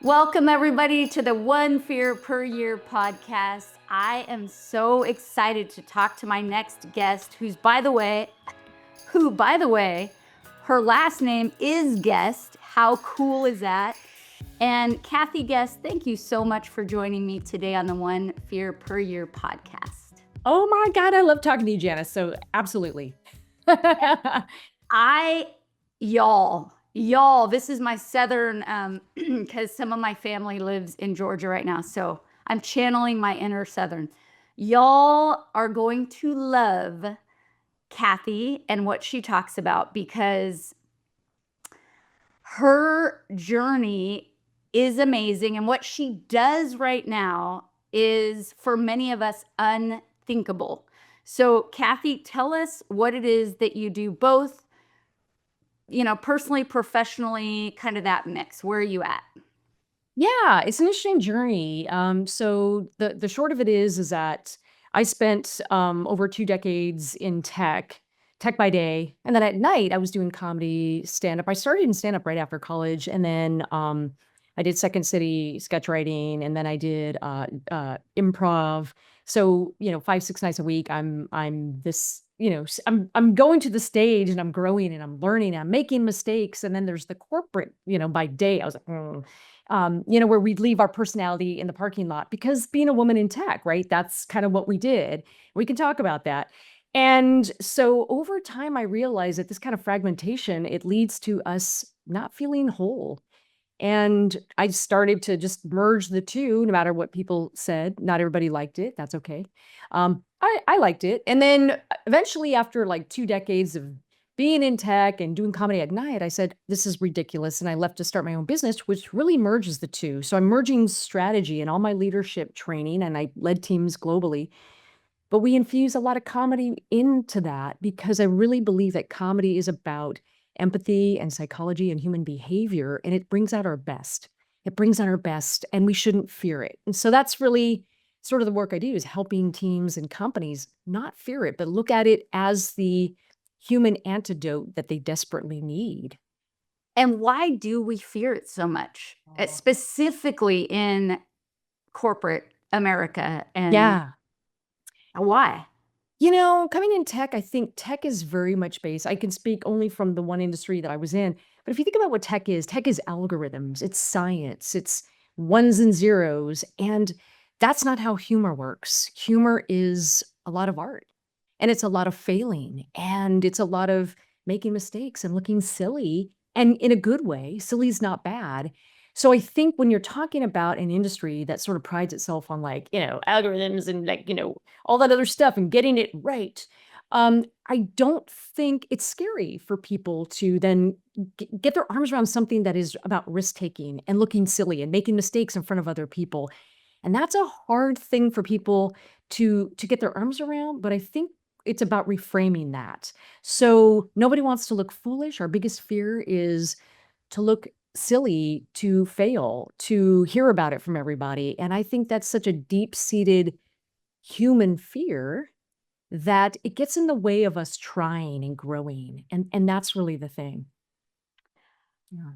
Welcome, everybody, to the One Fear Per Year podcast. I am so excited to talk to my next guest, by the way, her last name is Guest. How cool is that? And Kathy Guest, thank you so much for joining me today on the One Fear Per Year podcast. Oh my God, I love talking to you, Janice. So absolutely. Y'all, this is my Southern, because some of my family lives in Georgia right now. So I'm channeling my inner Southern. Y'all are going to love Kathy and what she talks about because her journey is amazing. And what she does right now is, for many of us, unthinkable. So, Kathy, tell us what it is that you do, both, personally, professionally, kind of that mix. Where are you at? Yeah, it's an interesting journey. So the short of it is that I spent over 2 decades in tech by day, and then at night I was doing comedy, stand up. I started in stand up right after college, and then I did Second City sketch writing, and then I did improv. So 5 6 nights a week, I'm this. I'm going to the stage and I'm growing and I'm learning and I'm making mistakes. And then there's the corporate, by day. I was like, where we'd leave our personality in the parking lot because being a woman in tech, right? That's kind of what we did. We can talk about that. And so over time, I realized that this kind of fragmentation, it leads to us not feeling whole. And I started to just merge the two, no matter what people said. Not everybody liked it. That's okay. I liked it. And then eventually, after like 2 decades of being in tech and doing comedy at night, I said, this is ridiculous. And I left to start my own business, which really merges the two. So I'm merging strategy and all my leadership training, and I led teams globally. But we infuse a lot of comedy into that because I really believe that comedy is about empathy and psychology and human behavior, and it brings out our best. It brings out our best, and we shouldn't fear it. And so that's really sort of the work I do, is helping teams and companies not fear it, but look at it as the human antidote that they desperately need. And why do we fear it so much, specifically in corporate America? And Yeah. why? Coming in tech, I think tech is very much based. I can speak only from the one industry that I was in. But if you think about what tech is algorithms, it's science, it's ones and zeros. And that's not how humor works. Humor is a lot of art, and it's a lot of failing, and it's a lot of making mistakes and looking silly, and in a good way. Silly is not bad. So I think when you're talking about an industry that sort of prides itself on, like, algorithms and, like, all that other stuff and getting it right, I don't think it's scary for people to then get their arms around something that is about risk taking and looking silly and making mistakes in front of other people. And that's a hard thing for people to get their arms around, but I think it's about reframing that. So nobody wants to look foolish. Our biggest fear is to look silly, to fail, to hear about it from everybody. And I think that's such a deep-seated human fear that it gets in the way of us trying and growing. And that's really the thing. Yeah.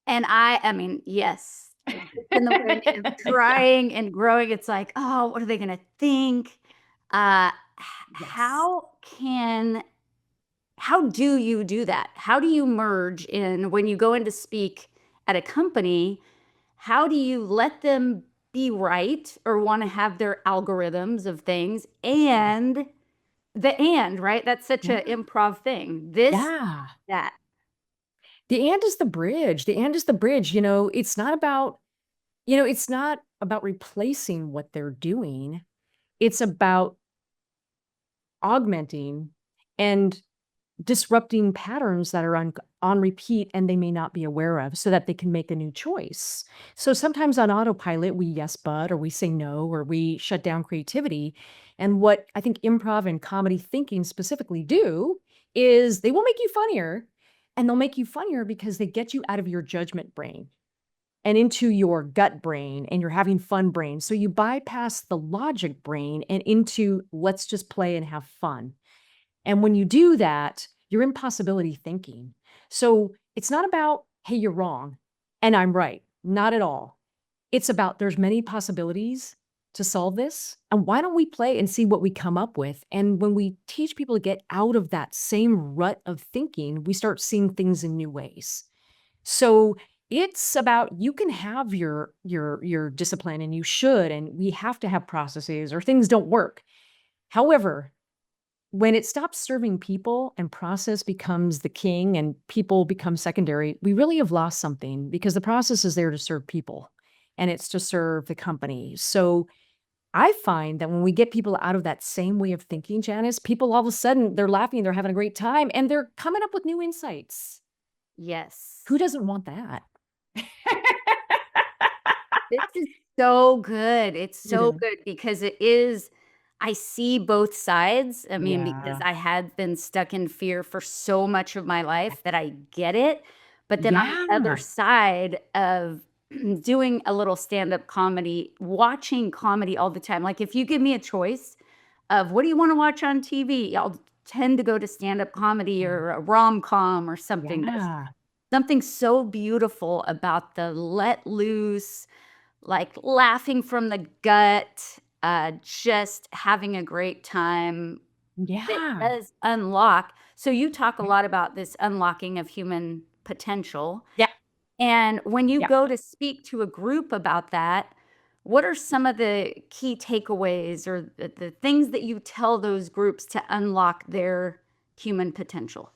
And I mean, yes, in the way of trying and growing, it's like, oh, what are they going to think? Uh, Yes. how do you do that? How do you merge in when you go in to speak at a company? How do you let them be right or want to have their algorithms of things and right? That's such Yeah. an improv thing. This, Yeah. that. The and is the bridge. The and is the bridge. It's not about replacing what they're doing. It's about augmenting and disrupting patterns that are on repeat and they may not be aware of, so that they can make a new choice. So sometimes on autopilot, we yes, but, or we say no, or we shut down creativity. And what I think improv and comedy thinking specifically do is they will make you funnier, and they'll make you funnier because they get you out of your judgment brain and into your gut brain and you're having fun brain. So you bypass the logic brain and into let's just play and have fun. And when you do that, you're in possibility thinking. So it's not about, hey, you're wrong and I'm right. Not at all. It's about there's many possibilities to solve this, and why don't we play and see what we come up with? And when we teach people to get out of that same rut of thinking, we start seeing things in new ways. So it's about you can have your discipline and you should, and we have to have processes or things don't work. However, when it stops serving people and process becomes the king and people become secondary, we really have lost something because the process is there to serve people and it's to serve the company. So I find that when we get people out of that same way of thinking, Janice, people all of a sudden they're laughing, they're having a great time, and they're coming up with new insights. Yes. Who doesn't want that? This is so good. It's You so know? good because it is I see both sides. I mean, because Yeah. I had been stuck in fear for so much of my life that I get it. But then on the other Yeah. side of doing a little stand-up comedy, watching comedy all the time. Like if you give me a choice of what do you want to watch on TV, I'll tend to go to stand-up comedy Mm. or a rom-com or something. There's Yeah. something so beautiful about the let loose, like laughing from the gut, just having a great time that Yeah. does unlock. So you talk a Yeah. lot about this unlocking of human potential. Yeah. And when you Yeah. go to speak to a group about that, what are some of the key takeaways or the things that you tell those groups to unlock their human potential?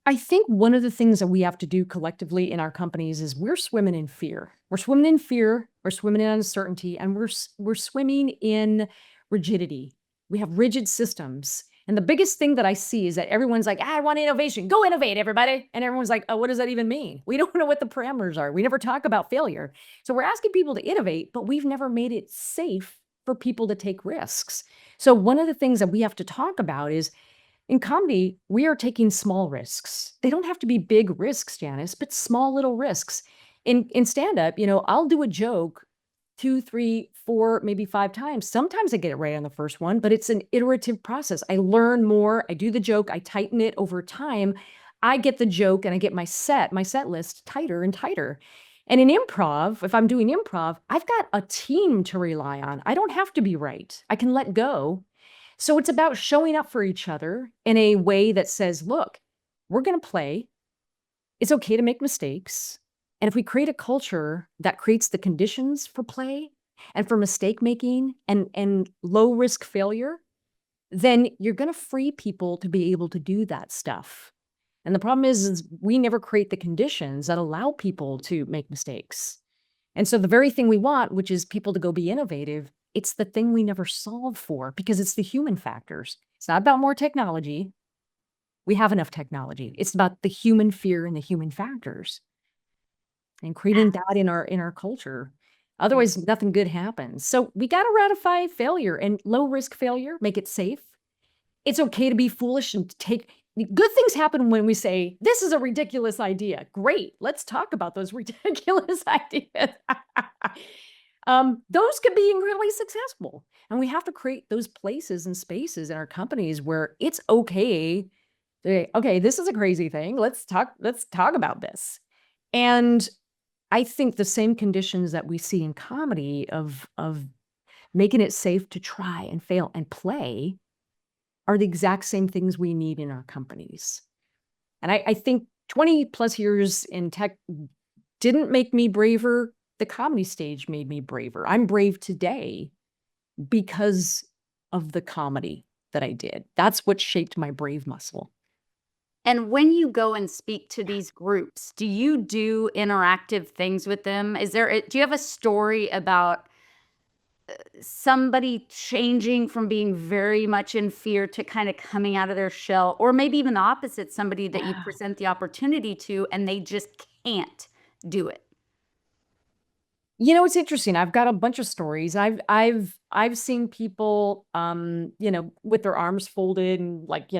I think one of the things that we have to do collectively in our companies is we're swimming in fear. We're swimming in fear, we're swimming in uncertainty, and we're swimming in rigidity. We have rigid systems. And the biggest thing that I see is that everyone's like, I want innovation. Go innovate, everybody. And everyone's like, oh, what does that even mean? We don't know what the parameters are. We never talk about failure. So we're asking people to innovate, but we've never made it safe for people to take risks. So one of the things that we have to talk about is in comedy, we are taking small risks. They don't have to be big risks, Janice, but small little risks. In stand up, I'll do a joke 2, 3, 4, maybe 5 times. Sometimes I get it right on the first one, but it's an iterative process. I learn more, I do the joke, I tighten it over time. I get the joke and I get my set list tighter and tighter. And in improv, if I'm doing improv, I've got a team to rely on. I don't have to be right. I can let go. So it's about showing up for each other in a way that says, look, we're going to play. It's okay to make mistakes. And if we create a culture that creates the conditions for play and for mistake making and low risk failure, then you're going to free people to be able to do that stuff. And the problem is we never create the conditions that allow people to make mistakes. And so the very thing we want, which is people to go be innovative, it's the thing we never solve for because it's the human factors. It's not about more technology. We have enough technology. It's about the human fear and the human factors and creating that in our culture. Yeah. Otherwise, nothing good happens. So we got to ratify failure and low risk failure, make it safe. It's okay to be foolish and to take good things happen when we say, this is a ridiculous idea. Great. Let's talk about those ridiculous ideas. Those could be incredibly successful. And we have to create those places and spaces in our companies where it's okay. Okay, this is a crazy thing. Let's talk about this. And I think the same conditions that we see in comedy of making it safe to try and fail and play are the exact same things we need in our companies. And I think 20 plus years in tech didn't make me braver. The comedy stage made me braver. I'm brave today because of the comedy that I did. That's what shaped my brave muscle. And when you go and speak to these groups, do you do interactive things with them? Do you have a story about somebody changing from being very much in fear to kind of coming out of their shell, or maybe even the opposite, somebody that you Yeah. present the opportunity to and they just can't do it? It's interesting. I've got a bunch of stories. I've seen people with their arms folded and like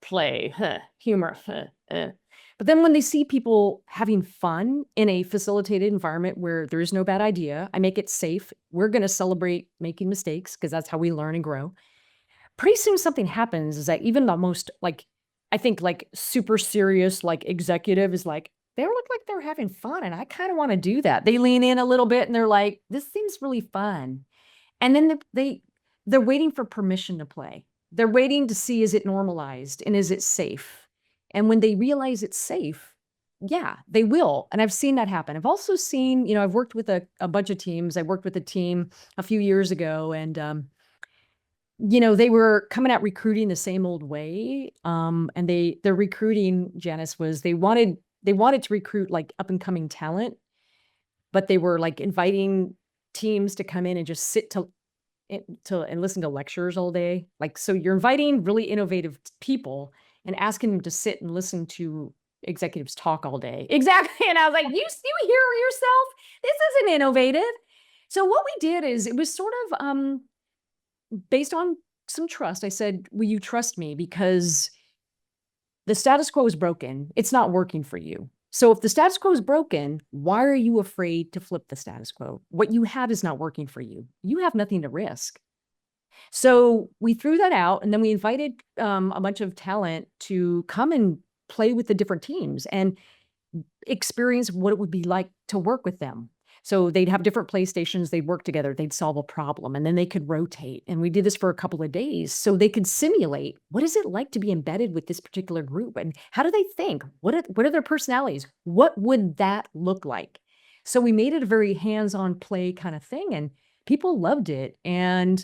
play, huh, humor, huh, But then when they see people having fun in a facilitated environment where there is no bad idea, I make it safe. We're going to celebrate making mistakes because that's how we learn and grow. Pretty soon something happens is that even the most I think like super serious like executive is like, they look like they're having fun, and I kind of want to do that. They lean in a little bit and they're like, this seems really fun. And then they're waiting for permission to play. They're waiting to see, is it normalized and is it safe? And when they realize it's safe, yeah, they will. And I've seen that happen. I've also seen, I've worked with a bunch of teams. I worked with a team a few years ago, and they were coming out recruiting the same old way. And their recruiting, Janice, was they wanted to recruit like up and coming talent, but they were like inviting teams to come in and just sit and listen to lectures all day. Like, so you're inviting really innovative people and asking them to sit and listen to executives talk all day. Exactly. And I was like, you hear yourself? This isn't innovative. So what we did is it was sort of based on some trust. I said, will you trust me? Because the status quo is broken. It's not working for you. So if the status quo is broken, why are you afraid to flip the status quo? What you have is not working for you. You have nothing to risk. So we threw that out, and then we invited a bunch of talent to come and play with the different teams and experience what it would be like to work with them. So they'd have different PlayStations, they'd work together, they'd solve a problem, and then they could rotate. And we did this for a couple of days so they could simulate, what is it like to be embedded with this particular group? And how do they think? What are their personalities? What would that look like? So we made it a very hands-on play kind of thing, and people loved it. And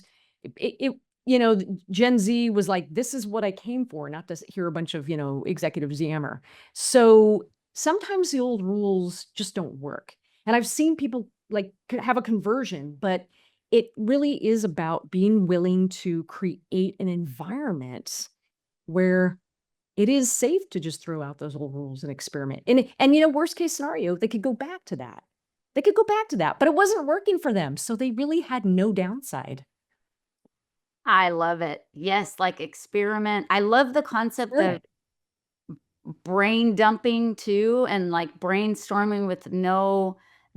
Gen Z was like, this is what I came for, not to hear a bunch of, executives yammer. So sometimes the old rules just don't work. And I've seen people like have a conversion, but it really is about being willing to create an environment where it is safe to just throw out those old rules and experiment. And worst case scenario, they could go back to that. They could go back to that, but it wasn't working for them. So they really had no downside. I love it. Yes, like experiment. I love the concept Sure. of brain dumping too, and like brainstorming with no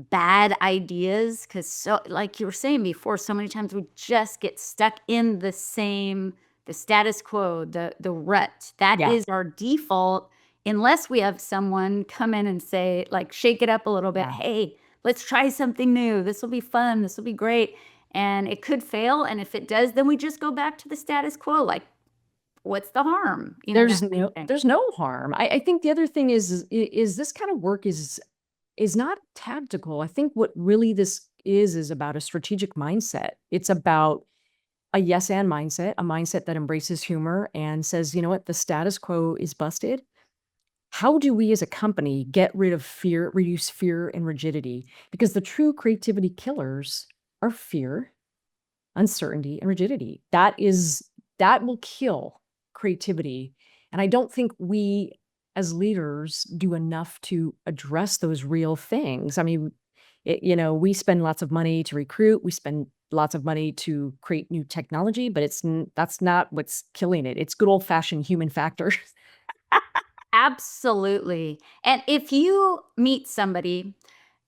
bad ideas, because so like you were saying before, so many times we just get stuck in the status quo, the rut. That Yeah. is our default, unless we have someone come in and say, like, shake it up a little bit. Yeah. Hey, let's try something new. This will be fun. This will be great. And it could fail, and if it does, then we just go back to the status quo. Like, what's the harm? That There's kind of no thing. there's no harm. I think the other thing is this kind of work is not tactical. I think what really this is about a strategic mindset. It's about a yes and mindset, a mindset that embraces humor and says, you know what, the status quo is busted. How do we as a company get rid of fear, reduce fear and rigidity? Because the true creativity killers are fear, uncertainty, and rigidity. That will kill creativity. And I don't think we as leaders do enough to address those real things. I mean, we spend lots of money to recruit, we spend lots of money to create new technology, but that's not what's killing it. It's good old fashioned human factor. Absolutely. And if you meet somebody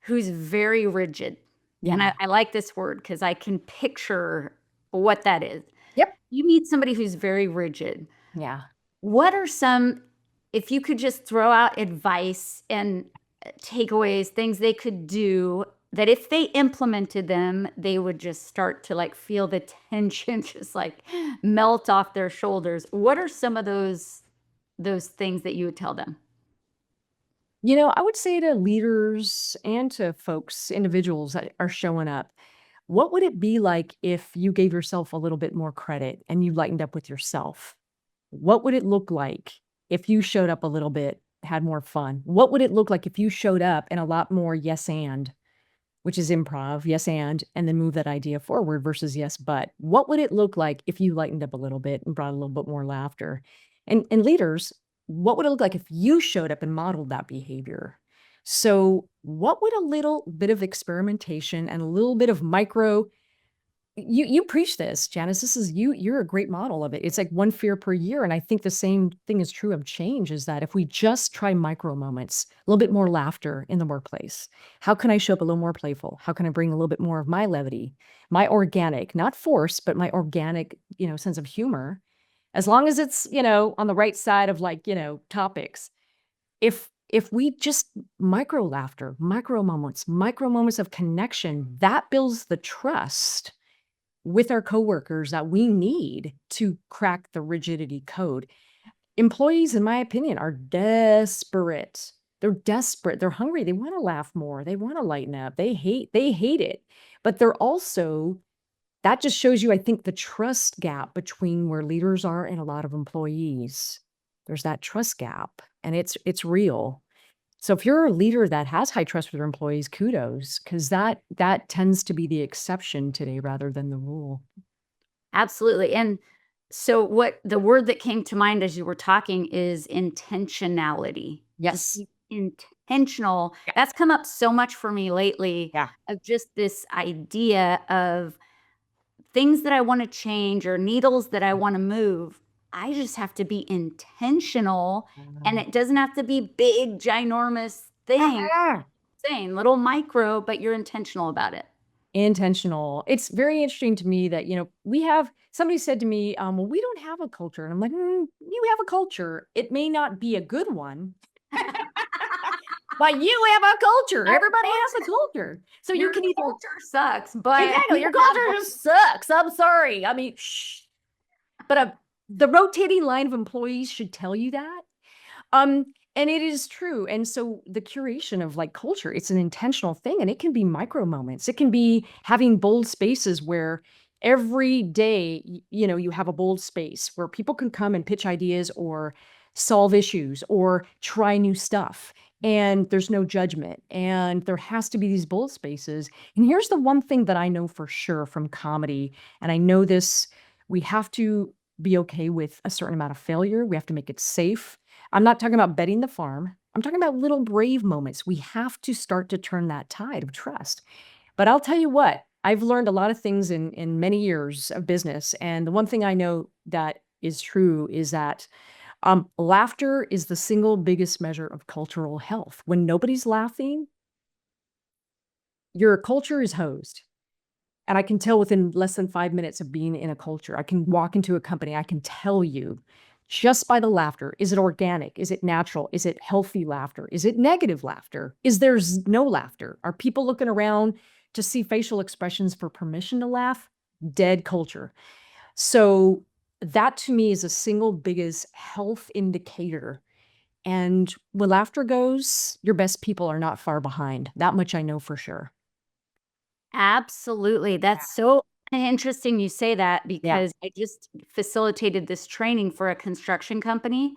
who's very rigid, and I, Yeah. I like this word because I can picture what that is. Yep. You meet somebody who's very rigid. Yeah. What are some, if you could just throw out advice and takeaways, things they could do that if they implemented them, they would just start to like feel the tension just like melt off their shoulders. What are some of those things that you would tell them? I would say to leaders and to folks, individuals that are showing up, what would it be like if you gave yourself a little bit more credit and you lightened up with yourself? What would it look like if you showed up a little bit, had more fun? What would it look like if you showed up and a lot more yes and, which is improv, yes and then move that idea forward versus yes but? What would it look like if you lightened up a little bit and brought a little bit more laughter? And leaders, what would it look like if you showed up and modeled that behavior? So, what would a little bit of experimentation and a little bit of micro you preach this, Janice. This is you're a great model of it. It's like one fear per year. And I think the same thing is true of change is that if we just try micro moments, a little bit more laughter in the workplace, how can I show up a little more playful? How can I bring a little bit more of my levity, my organic, not force, but my organic, sense of humor, as long as it's, on the right side of like, topics. if we just micro moments of connection, that builds the trust with our coworkers that we need to crack the rigidity code. Employees, in my opinion, are desperate. They're desperate. They're hungry. They want to laugh more. They want to lighten up. They hate it. But they're also, that just shows you, I think, the trust gap between where leaders are and a lot of employees. There's that trust gap, and it's real. So if you're a leader that has high trust with your employees, kudos, because that tends to be the exception today rather than the rule. Absolutely. And so what the word that came to mind as you were talking is intentionality. Just Yes. be intentional. Yeah. That's come up so much for me lately Yeah. of just this idea of things that I want to change or needles that I want to move. I just have to be intentional, and it doesn't have to be big, ginormous thing. Ah, Saying little micro, but you're intentional about it. intentional. It's very interesting to me that, we have somebody said to me, well, we don't have a culture. And I'm like, you have a culture. It may not be a good one, but you have a culture. Our Everybody has a culture culture. So you Your can either, culture sucks, but exactly, you your have culture one. just sucks. I'm sorry. I mean, shh. But the rotating line of employees should tell you that. Um, and it is true. And so the curation of like culture, it's an intentional thing and it can be micro moments. It can be having bold spaces where every day, you have a bold space where people can come and pitch ideas or solve issues or try new stuff. And there's no judgment. And there has to be these bold spaces. And here's the one thing that I know for sure from comedy, and I know this, we have to be okay with a certain amount of failure. We have to make it safe. I'm not talking about betting the farm. I'm talking about little brave moments. We have to start to turn that tide of trust. But I'll tell you what, I've learned a lot of things in many years of business. And the one thing I know that is true is that laughter is the single biggest measure of cultural health. When nobody's laughing, your culture is hosed. And I can tell within less than 5 minutes of being in a culture. I can walk into a company, I can tell you just by the laughter, is it organic? Is it natural? Is it healthy laughter? Is it negative laughter? Is there's no laughter? Are people looking around to see facial expressions for permission to laugh? Dead culture. So that to me is a single biggest health indicator. And when laughter goes, your best people are not far behind. That much I know for sure. Absolutely. Yeah. That's so interesting you say that Yeah. because I just facilitated this training for a construction company.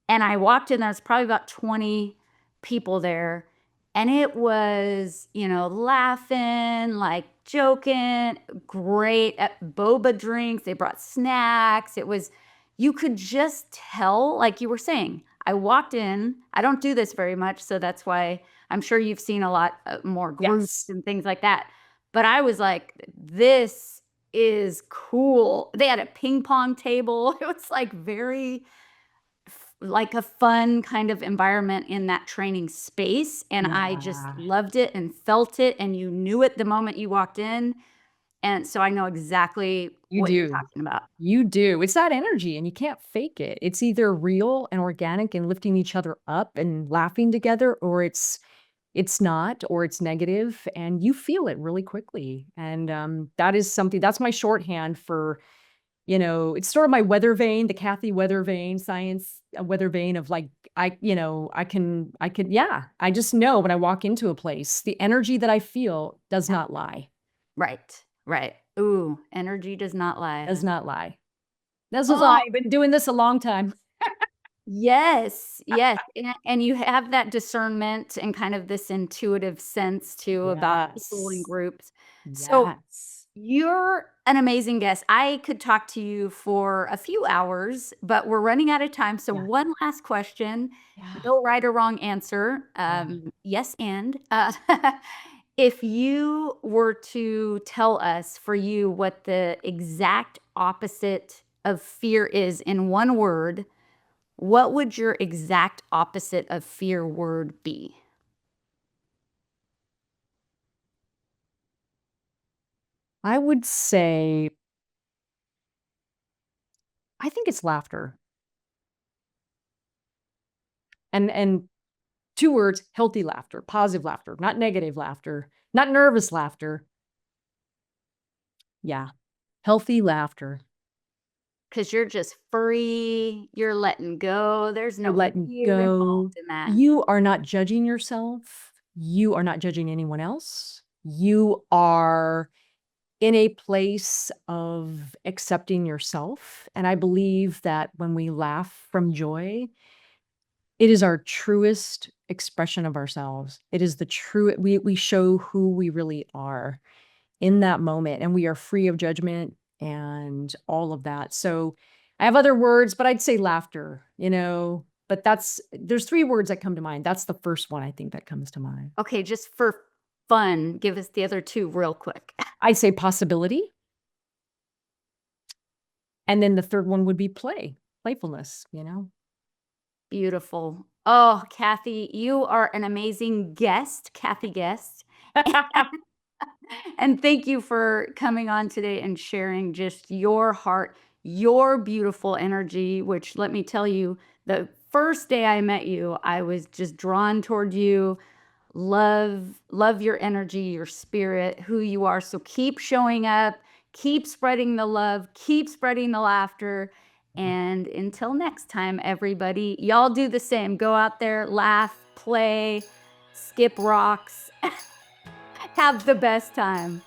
And I walked in, there was probably about 20 people there, and it was, laughing, like, joking, great at boba drinks, they brought snacks, it was you could just tell, like you were saying. I walked in, I don't do this very much, so that's why I'm sure you've seen a lot, more groups Yes. and things like that, but I was like, "This is cool." They had a ping pong table, it was, like, very like a fun kind of environment in that training space, and I just Yeah. loved it and felt it, and you knew it the moment you walked in, and so I know exactly You what you're do. talking about. You do. It's that energy and you can't fake it. It's either real and organic and lifting each other up and laughing together, or it's not, or it's negative and you feel it really quickly. And that is something that's my shorthand for, it's sort of my weather vane, the Kathy weather vane, science weather vane of like, yeah, I just know when I walk into a place, the energy that I feel does Yeah. not lie, Right, right. Ooh, energy does not lie, does huh? not lie. This is Oh, I've been doing this a long time. yes, yes, and you have that discernment and kind of this intuitive sense too about people in Yes. groups. So Yes. you're an amazing guest. I could talk to you for a few hours, but we're running out of time. So Yeah. one last question, Yeah. no right or wrong answer. Yeah. Yes, and if you were to tell us for you what the exact opposite of fear is in one word, what would your exact opposite of fear word be? I would say I think it's laughter. And 2 words, healthy laughter, positive laughter, not negative laughter, not nervous laughter. Yeah, healthy laughter. 'Cause you're just free, you're letting go, there's You're no letting fear go. involved in that. You are not judging yourself. You are not judging anyone else. You are in a place of accepting yourself, and I believe that when we laugh from joy, it is our truest expression of ourselves. It is the true we show who we really are in that moment, and we are free of judgment and all of that. So, I have other words, but I'd say laughter, but there's 3 words that come to mind. That's the first one I think that comes to mind. Okay, just for fun, give us the other 2 real quick. I'd say possibility, and then the 3rd one would be play, playfulness. Beautiful. Oh, Kathy, you are an amazing guest, Kathy Guest. And thank you for coming on today and sharing just your heart, your beautiful energy, which let me tell you, the first day I met you, I was just drawn toward you. Love your energy, your spirit, who you are. So keep showing up, keep spreading the love, keep spreading the laughter. And until next time, everybody, y'all do the same. Go out there, laugh, play, skip rocks, have the best time.